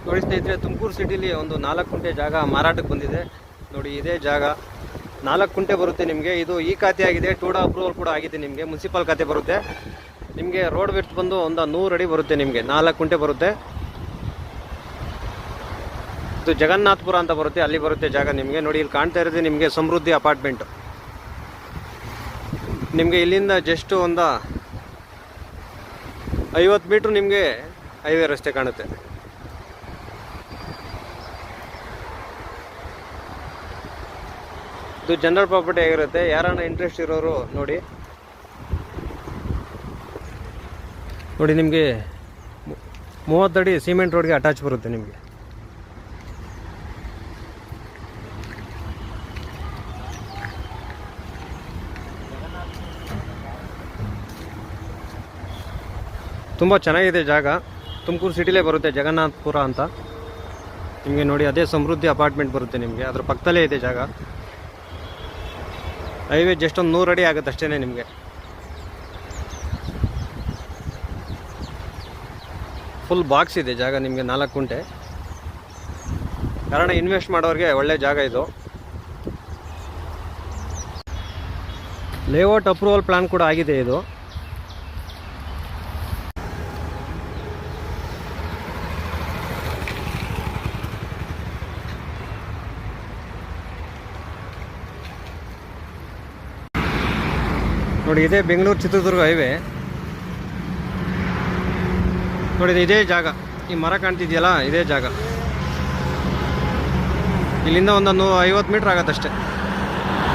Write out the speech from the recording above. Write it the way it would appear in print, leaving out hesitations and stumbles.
ನೋಡಿ ಸ್ನೇಹಿತರೆ, ತುಮಕೂರು ಸಿಟಿಲಿ ಒಂದು 4 ಕುಂಟೆ ಜಾಗ ಮಾರಾಟಕ್ಕೆ ಬಂದಿದೆ. ನೋಡಿ ಇದೇ ಜಾಗ 4 ಕುಂಟೆ ಬರುತ್ತೆ ನಿಮಗೆ. ಇದು ಈ ಖಾತೆ ಆಗಿದೆ, ಟೂಡಾ ಅಪ್ರೂವಲ್ ಕೂಡ ಆಗಿದೆ ನಿಮಗೆ. ಮುನ್ಸಿಪಲ್ ಖಾತೆ ಬರುತ್ತೆ ನಿಮಗೆ. ರೋಡ್ ವಿಡ್ತ್ ಬಂದು ಒಂದು 100 ಅಡಿ ಬರುತ್ತೆ ನಿಮಗೆ. 4 ಕುಂಟೆ ಬರುತ್ತೆ. ಇದು ಜಗನ್ನಾಥಪುರ ಅಂತ ಬರುತ್ತೆ, ಅಲ್ಲಿ ಬರುತ್ತೆ ಜಾಗ ನಿಮಗೆ. ನೋಡಿ ಇಲ್ಲಿ ಕಾಣ್ತಾ ಇರೋದು ನಿಮಗೆ ಸಮೃದ್ಧಿ ಅಪಾರ್ಟ್ಮೆಂಟ್. ನಿಮಗೆ ಇಲ್ಲಿಂದ ಜಸ್ಟ್ ಒಂದು 50 ಮೀಟ್ರ್ ನಿಮಗೆ ಹೈವೇ ರಸ್ತೆ ಕಾಣುತ್ತೆ. ಇದು ಜನರಲ್ ಪ್ರಾಪರ್ಟಿ ಆಗಿರುತ್ತೆ. ಯಾರನ್ನ ಇಂಟ್ರೆಸ್ಟ್ ಇರೋರು ನೋಡಿ ನಿಮಗೆ 30 ಅಡಿ ಸಿಮೆಂಟ್ ರೋಡ್ಗೆ ಅಟ್ಯಾಚ್ ಬರುತ್ತೆ ನಿಮಗೆ. ತುಂಬ ಚೆನ್ನಾಗಿದೆ ಜಾಗ. ತುಮಕೂರು ಸಿಟಿಲೇ ಬರುತ್ತೆ, ಜಗನ್ನಾಥಪುರ ಅಂತ ನಿಮಗೆ. ನೋಡಿ ಅದೇ ಸಮೃದ್ಧಿ ಅಪಾರ್ಟ್ಮೆಂಟ್ ಬರುತ್ತೆ ನಿಮಗೆ. ಅದ್ರ ಪಕ್ಕದಲ್ಲೇ ಇದೆ ಜಾಗ. ಹೈವೇ ಜಸ್ಟ್ ಒಂದು 100 ಅಡಿ ಆಗುತ್ತೆ ಅಷ್ಟೇ ನಿಮಗೆ. ಫುಲ್ ಬಾಕ್ಸ್ ಇದೆ ಜಾಗ ನಿಮಗೆ. 4 ಕುಂಟೆ. ಕಾರಣ ಇನ್ವೆಸ್ಟ್ ಮಾಡೋರಿಗೆ ಒಳ್ಳೆ ಜಾಗ ಇದು. ಲೇಔಟ್ ಅಪ್ರೂವಲ್ ಪ್ಲಾನ್ ಕೂಡ ಆಗಿದೆ ಇದು. ನೋಡಿ ಇದೇ ಬೆಂಗಳೂರು ಚಿತ್ರದುರ್ಗ ಹೈವೇ. ನೋಡಿ ಇದೇ ಜಾಗ. ಈ ಮರ ಕಾಣ್ತಿದೆಯಲ್ಲ, ಇದೇ ಜಾಗ. ಇಲ್ಲಿಂದ ಒಂದು 50 ಮೀಟ್ರ್ ಆಗತ್ತಷ್ಟೇ.